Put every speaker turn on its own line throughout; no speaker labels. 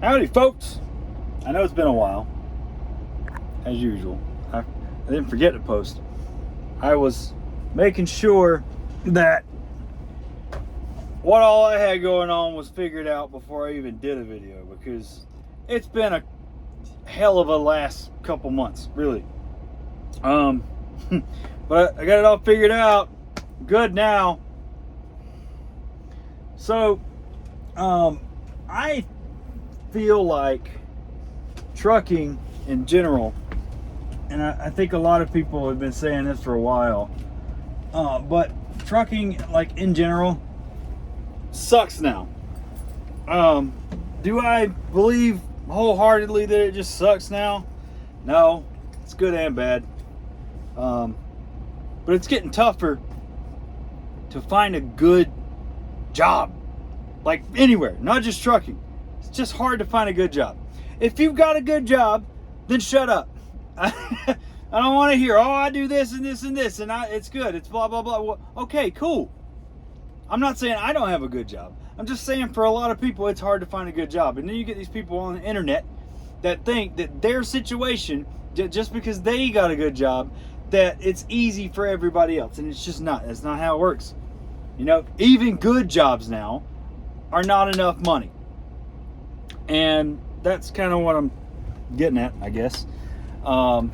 Howdy, folks. I know it's been a while, as usual. I didn't forget to post. I was making sure that what all I had going on was figured out before I even did a video, because it's been a hell of a last couple months, really. But I got it all figured out. Good now. So, I feel like trucking in general, and I think a lot of people have been saying this for a while, but trucking, like, in general, sucks now. Do I believe wholeheartedly that it just sucks now? No, it's good and bad. But it's getting tougher to find a good job, like anywhere, not just trucking. It's just hard to find a good job. If you've got a good job, then shut up. I don't want to hear, oh, I do this and this and this, and it's good, it's blah, blah, blah. Well, okay, cool. I'm not saying I don't have a good job. I'm just saying for a lot of people, it's hard to find a good job. And then you get these people on the internet that think that their situation, just because they got a good job, that it's easy for everybody else. And it's just not. That's not how it works. You know, even good jobs now are not enough money. And that's kind of what I'm getting at, I guess. I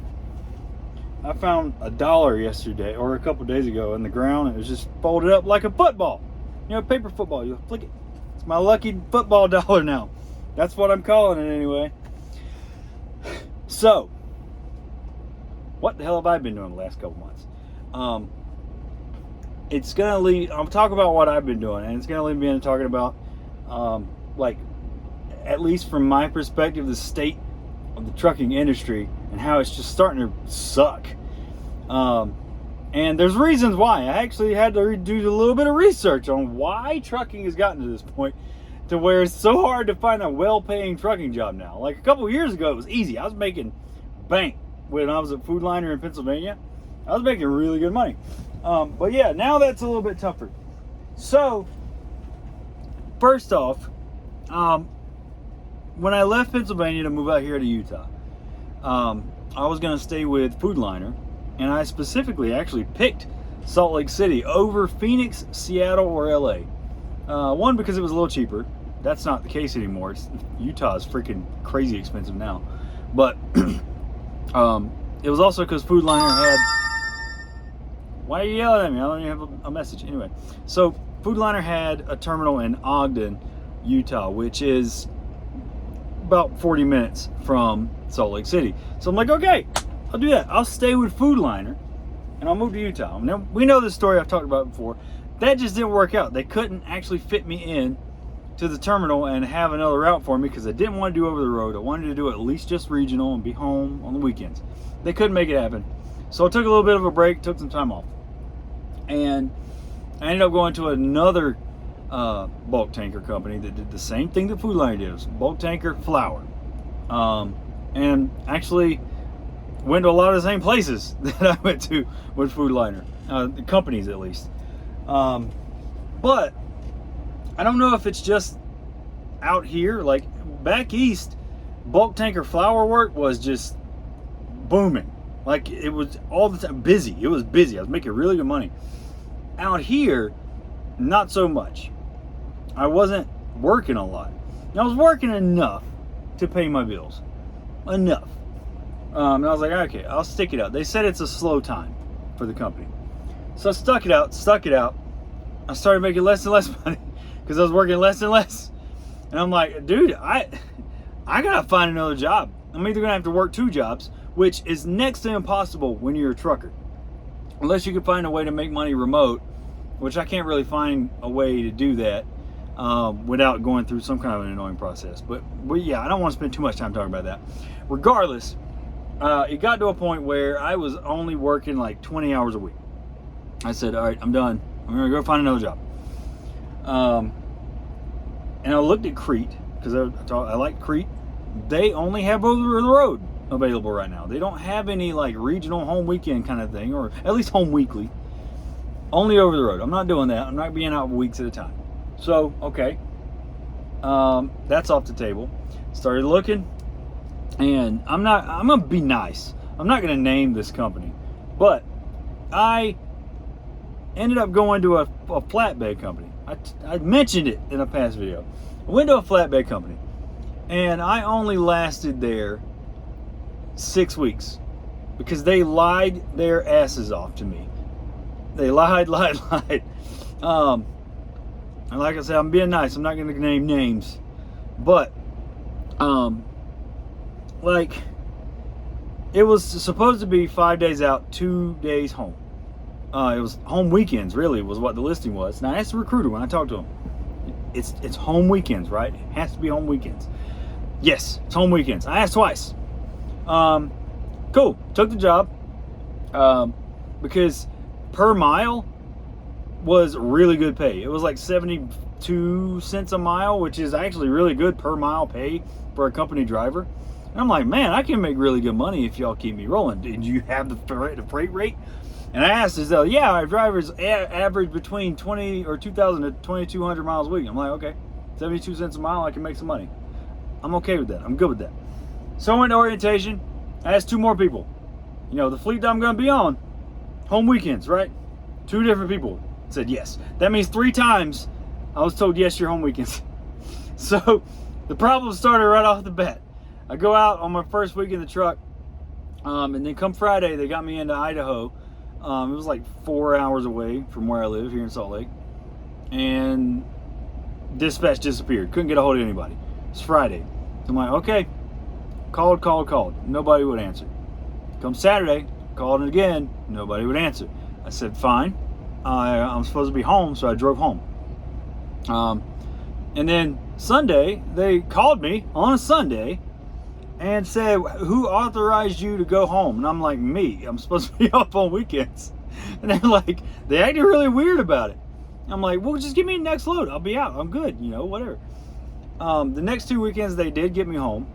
found $1 yesterday, or a couple days ago, in the ground. It was just folded up like a football. You know, paper football. You flick it. It's my lucky football dollar now. That's what I'm calling it anyway. So, what the hell have I been doing the last couple months? It's gonna lead. I'm talking about what I've been doing, and it's gonna lead me into talking about, like, at least from my perspective, the state of the trucking industry and how it's just starting to suck. And there's reasons why. I actually had to do a little bit of research on why trucking has gotten to this point, to where it's so hard to find a well-paying trucking job now. Like a couple years ago, it was easy. I was making bank when I was at Food Liner in Pennsylvania. I was making really good money. But yeah, now that's a little bit tougher. So, first off, when I left Pennsylvania to move out here to Utah, I was going to stay with Food Liner, and I specifically actually picked Salt Lake City over Phoenix, Seattle, or LA. One, because it was a little cheaper. That's not the case anymore. Utah is freaking crazy expensive now. But it was also because Food Liner had... Why are you yelling at me? I don't even have a message. Anyway, so Food Liner had a terminal in Ogden, Utah, which is about 40 minutes from Salt Lake City. So I'm like, okay, I'll do that. I'll stay with Food Liner, and I'll move to Utah. Now, we know this story, I've talked about it before. That just didn't work out. They couldn't actually fit me in to the terminal and have another route for me, because I didn't want to do over the road. I wanted to do at least just regional and be home on the weekends. They couldn't make it happen. So I took a little bit of a break, took some time off. And I ended up going to another bulk tanker company that did the same thing that Food Liner did. It was bulk tanker flour. And actually went to a lot of the same places that I went to with Food Liner. The companies, at least. But I don't know if it's just out here. Like, back east, bulk tanker flour work was just booming. Like, it was all the time busy. It was busy. I was making really good money. Out here, not so much. I wasn't working a lot. I was working enough to pay my bills. Enough. And I was like, okay, I'll stick it out. They said it's a slow time for the company. So I stuck it out. I started making less and less money because I was working less and less. And I'm like, dude, I gotta find another job. I'm either gonna have to work 2 jobs, which is next to impossible when you're a trucker. Unless you can find a way to make money remote, which I can't really find a way to do that without going through some kind of an annoying process. But yeah, I don't want to spend too much time talking about that. Regardless, it got to a point where I was only working like 20 hours a week. I said, all right, I'm done. I'm going to go find another job. And I looked at Crete, because I like Crete. They only have over the road available right now. They don't have any like regional home weekend kind of thing, or at least home weekly. Only over the road. I'm not doing that. I'm not being out weeks at a time. So, okay. That's off the table. Started looking, and I'm gonna be nice. I'm not gonna name this company, but I ended up going to a flatbed company. I mentioned it in a past video. I went to a flatbed company, and I only lasted there 6 weeks because they lied their asses off to me. They lied. And like I said, I'm being nice. I'm not going to name names, but like, it was supposed to be 5 days out, 2 days home. It was home weekends, really, was what the listing was. And I asked the recruiter when I talked to him, it's home weekends, right? It has to be home weekends. Yes, it's home weekends. I asked twice. Cool. Took the job because per mile was really good pay. It was like 72 cents a mile, which is actually really good per mile pay for a company driver. And I'm like, man, I can make really good money if y'all keep me rolling. Did you have the freight rate? And I asked, yeah, our drivers average between 2,000 to 2,200 miles a week. I'm like, okay, 72 cents a mile, I can make some money. I'm okay with that. I'm good with that. So I went to orientation. I asked 2 more people. You know, the fleet that I'm going to be on, home weekends, right? 2 different people said yes. That means 3 times I was told yes, your home weekends. So the problem started right off the bat. I go out on my first week in the truck, and then come Friday, they got me into Idaho. It was like 4 hours away from where I live here in Salt Lake, and dispatch disappeared. Couldn't get a hold of anybody. It's Friday. I'm like, okay, called. Nobody would answer. Come Saturday, called it again. Nobody would answer. I said, fine. I'm supposed to be home, so I drove home. And then Sunday, they called me on a Sunday and said, who authorized you to go home? And I'm like, me. I'm supposed to be off on weekends. And they're like, they acted really weird about it. I'm like, well, just give me the next load. I'll be out. I'm good, whatever. The next 2 weekends, they did get me home.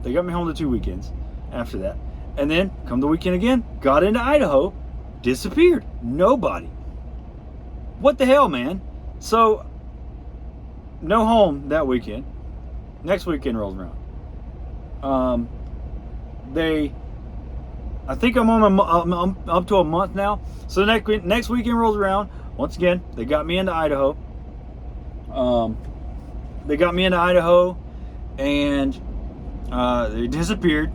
They got me home the 2 weekends after that. And then, come the weekend again, got into Idaho, disappeared. Nobody. What the hell, man? So, no home that weekend. Next weekend rolls around. I think I'm up to a month now. So next weekend rolls around. Once again, they got me into Idaho. And they disappeared.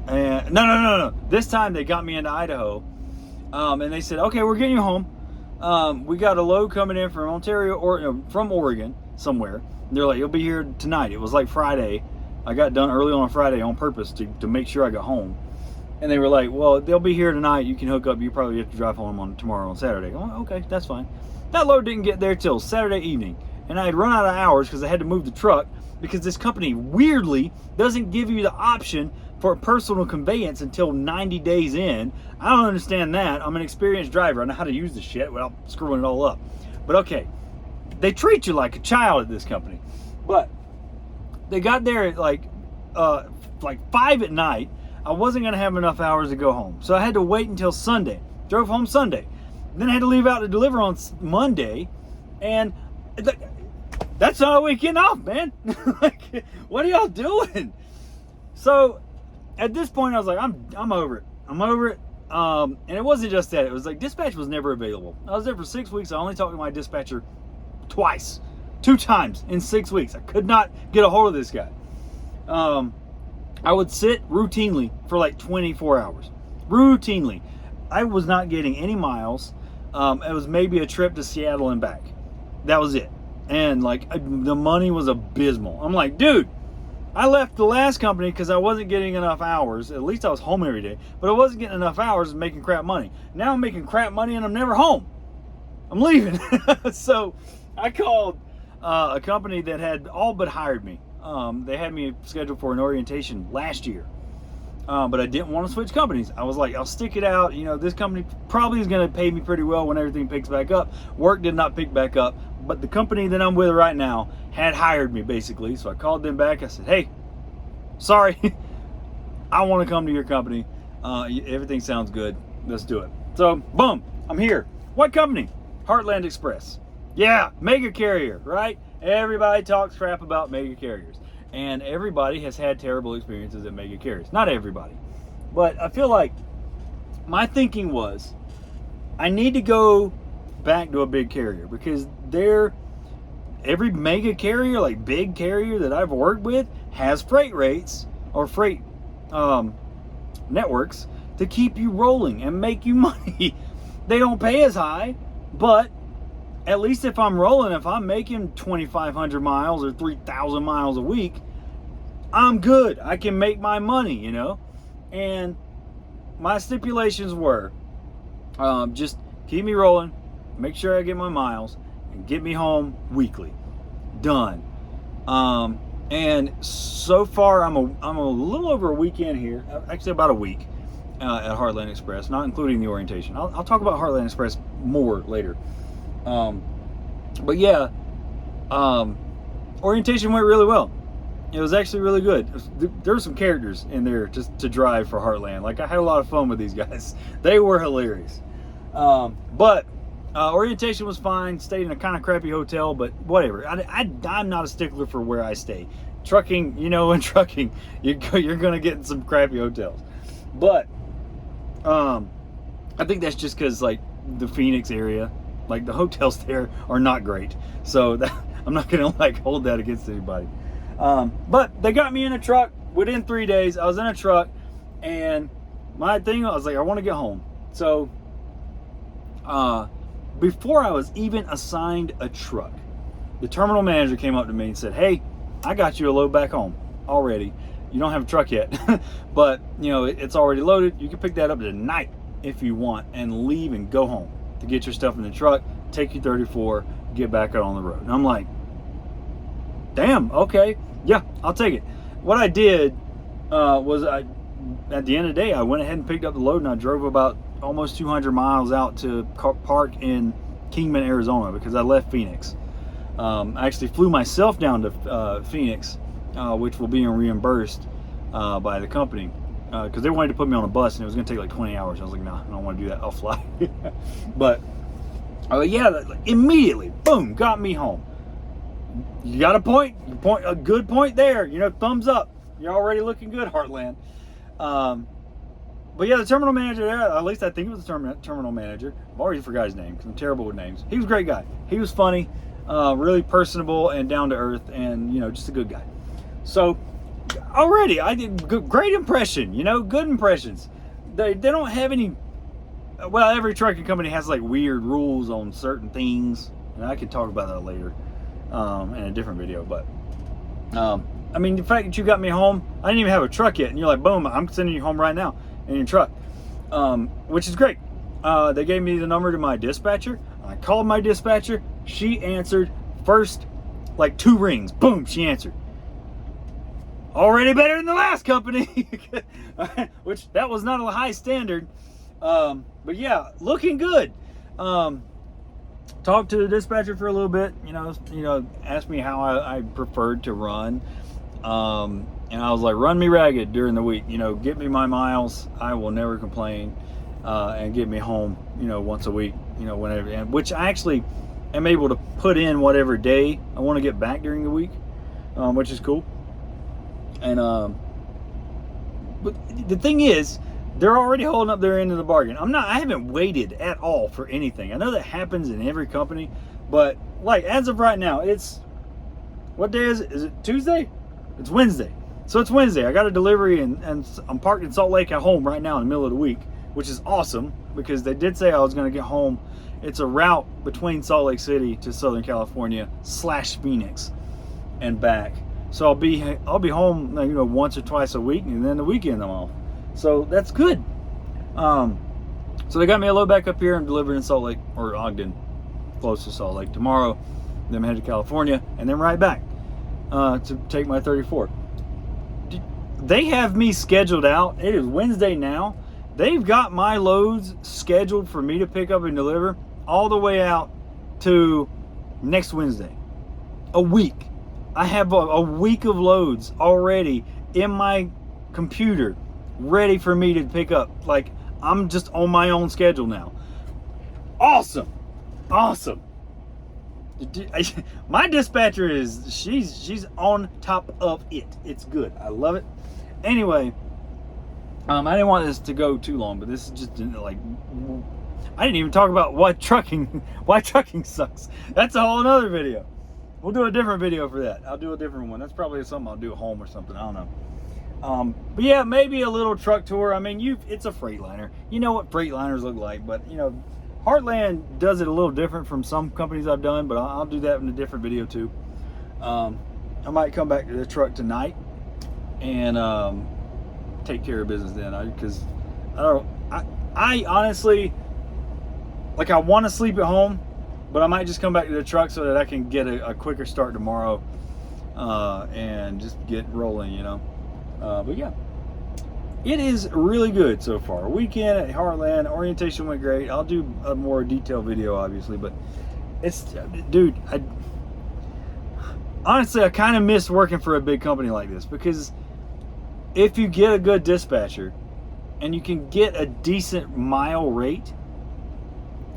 And no. This time they got me into Idaho. And they said, okay, we're getting you home. We got a load coming in from Ontario or from Oregon somewhere. And they're like, you'll be here tonight. It was like Friday. I got done early on Friday on purpose to make sure I got home. And they were like, well, they'll be here tonight. You can hook up. You probably have to drive home tomorrow on Saturday. I'm like, okay, that's fine. That load didn't get there till Saturday evening. And I had run out of hours because I had to move the truck because this company weirdly doesn't give you the option for a personal conveyance until 90 days in. I don't understand that. I'm an experienced driver. I know how to use the shit without screwing it all up. But okay, they treat you like a child at this company. But they got there at like 5 at night. I wasn't going to have enough hours to go home. So I had to wait until Sunday. Drove home Sunday. Then I had to leave out to deliver on Monday. And that's not a weekend off, man. Like, what are y'all doing? So at this point, I was like, I'm over it. I'm over it. And it wasn't just that. It was like dispatch was never available. I was there for 6 weeks. I only talked to my dispatcher twice. 2 times in 6 weeks. I could not get a hold of this guy. I would sit routinely for like 24 hours. Routinely. I was not getting any miles. It was maybe a trip to Seattle and back. That was it. And like the money was abysmal. I'm like, dude, I left the last company because I wasn't getting enough hours. At least I was home every day. But I wasn't getting enough hours and making crap money. Now I'm making crap money and I'm never home. I'm leaving. So I called a company that had all but hired me. They had me scheduled for an orientation last year. But I didn't want to switch companies. I was like, I'll stick it out. This company probably is going to pay me pretty well when everything picks back up. Work did not pick back up. But the company that I'm with right now had hired me, basically. So I called them back. I said, hey, sorry. I want to come to your company. Everything sounds good. Let's do it. So, boom, I'm here. What company? Heartland Express. Yeah, mega carrier, right? Everybody talks crap about mega carriers. And everybody has had terrible experiences at mega carriers. Not everybody. But I feel like my thinking was, I need to go back to a big carrier, because every mega carrier, like big carrier that I've worked with, has freight rates or freight networks to keep you rolling and make you money. They don't pay as high, but at least if I'm rolling, if I'm making 2,500 miles or 3,000 miles a week, I'm good. I can make my money, you know? And my stipulations were, just keep me rolling, make sure I get my miles, and get me home weekly. Done. And so far, I'm a little over a week in here, actually about a week at Heartland Express, not including the orientation. I'll talk about Heartland Express more later. But yeah, orientation went really well. It was actually really good. There were some characters in there just to drive for Heartland. Like, I had a lot of fun with these guys. They were hilarious. But orientation was fine. Stayed in a kind of crappy hotel, but whatever. I'm not a stickler for where I stay. Trucking, you know, in trucking, you're going to get in some crappy hotels. But I think that's just because, like, the Phoenix area, like, the hotels there are not great. So I'm not going to, like, hold that against anybody. But they got me in a truck within 3 days. I was in a truck, and my thing, I was like, I want to get home. So before I was even assigned a truck, the terminal manager came up to me and said, hey, I got you a load back home already. You don't have a truck yet, but you know, it's already loaded. You can pick that up tonight if you want and leave and go home to get your stuff in the truck, take you 34, get back out on the road. And I'm like, damn, okay, yeah, I'll take it. What I did was at the end of the day, I went ahead and picked up the load, and I drove about almost 200 miles out to park in Kingman, Arizona, because I left Phoenix. I actually flew myself down to Phoenix, which will be reimbursed by the company, because they wanted to put me on a bus, and it was going to take like 20 hours. I was like, nah, I don't want to do that. I'll fly. But yeah, immediately, boom, got me home. You got a good point there. You know, thumbs up. You're already looking good, Heartland. But yeah, the terminal manager there, at least I think it was the terminal manager. I've already forgot his name because I'm terrible with names. He was a great guy. He was funny, really personable and down to earth, and you know, just a good guy. So already I did great impression. You know, good impressions. They don't have any. Well, every trucking company has like weird rules on certain things, and I could talk about that later in a different video. But I mean, the fact that you got me home, I didn't even have a truck yet, and you're like, boom, I'm sending you home right now in your truck, which is great. They gave me the number to my dispatcher. I called my dispatcher. She answered first, like 2 rings. Boom, she answered. Already better than the last company, which that was not a high standard. But yeah, looking good. Talked to the dispatcher for a little bit. You know, asked me how I preferred to run. And I was like, run me ragged during the week, you know, get me my miles. I will never complain, and get me home, you know, once a week, you know, whenever, and which I actually am able to put in whatever day I want to get back during the week, which is cool. And, but the thing is, they're already holding up their end of the bargain. I haven't waited at all for anything. I know that happens in every company, but like, as of right now, what day is it? Is it Tuesday? It's Wednesday. So it's Wednesday. I got a delivery, and I'm parked in Salt Lake at home right now in the middle of the week, which is awesome because they did say I was going to get home. It's a route between Salt Lake City to Southern California / Phoenix and back. So I'll be home, you know, once or twice a week, and then the weekend I'm off. So that's good. So they got me a load back up here and delivered in Salt Lake, or Ogden, close to Salt Lake tomorrow. Then I'm headed to California and then right back to take my 34. They have me scheduled out. It is Wednesday now. They've got my loads scheduled for me to pick up and deliver all the way out to next Wednesday. A week. I have a week of loads already in my computer ready for me to pick up. Like, I'm just on my own schedule now. Awesome. My dispatcher she's on top of it. It's good. I love it. Anyway, I didn't want this to go too long, but this is just like, I didn't even talk about why trucking sucks. That's a whole another video. We'll do a different video for that. I'll do a different one. That's probably something I'll do at home or something. I don't know. But yeah, maybe a little truck tour. I mean, it's a Freightliner. You know what Freightliners look like, but you know, Heartland does it a little different from some companies I've done, but I'll do that in a different video too. I might come back to the truck tonight and take care of business then, because I honestly, like, I want to sleep at home, but I might just come back to the truck so that I can get a quicker start tomorrow and just get rolling, you know. But yeah, it is really good so far. Weekend at Heartland, orientation went great. I'll do a more detailed video, obviously, but it's, dude, honestly, I kind of miss working for a big company like this, because if you get a good dispatcher and you can get a decent mile rate,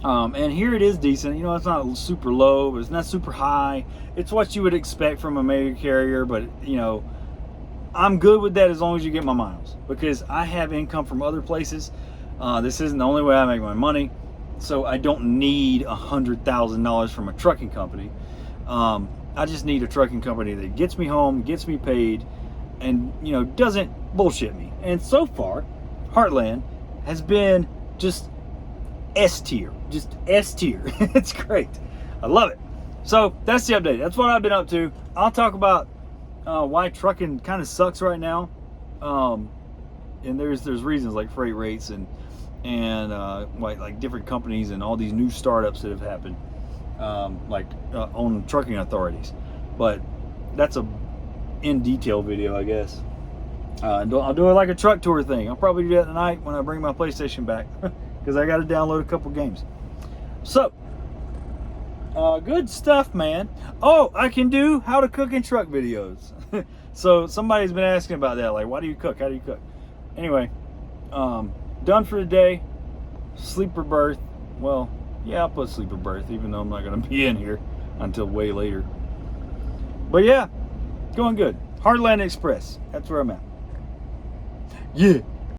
and here it is decent, you know, it's not super low, but it's not super high. It's what you would expect from a major carrier, but you know, I'm good with that as long as you get my miles, because I have income from other places. This isn't the only way I make my money, so I don't need $100,000 from a trucking company. I just need a trucking company that gets me home, gets me paid, and you know, doesn't bullshit me. And so far, Heartland has been just S tier, just S tier. It's great. I love it. So that's the update. That's what I've been up to. I'll talk about why trucking kind of sucks right now. And there's reasons like freight rates and like different companies and all these new startups that have happened, on trucking authorities. But that's a in detail video, I guess. I'll do it like a truck tour thing. I'll probably do that tonight when I bring my PlayStation back, because I got to download a couple games. So, good stuff, man. Oh, I can do how to cook in truck videos. So somebody's been asking about that, like, why do you cook? How do you cook? Anyway, done for the day. Sleeper berth. Well, yeah, I'll put sleeper berth, even though I'm not going to be in here until way later. But yeah, going good. Heartland Express. That's where I'm at. Yeah.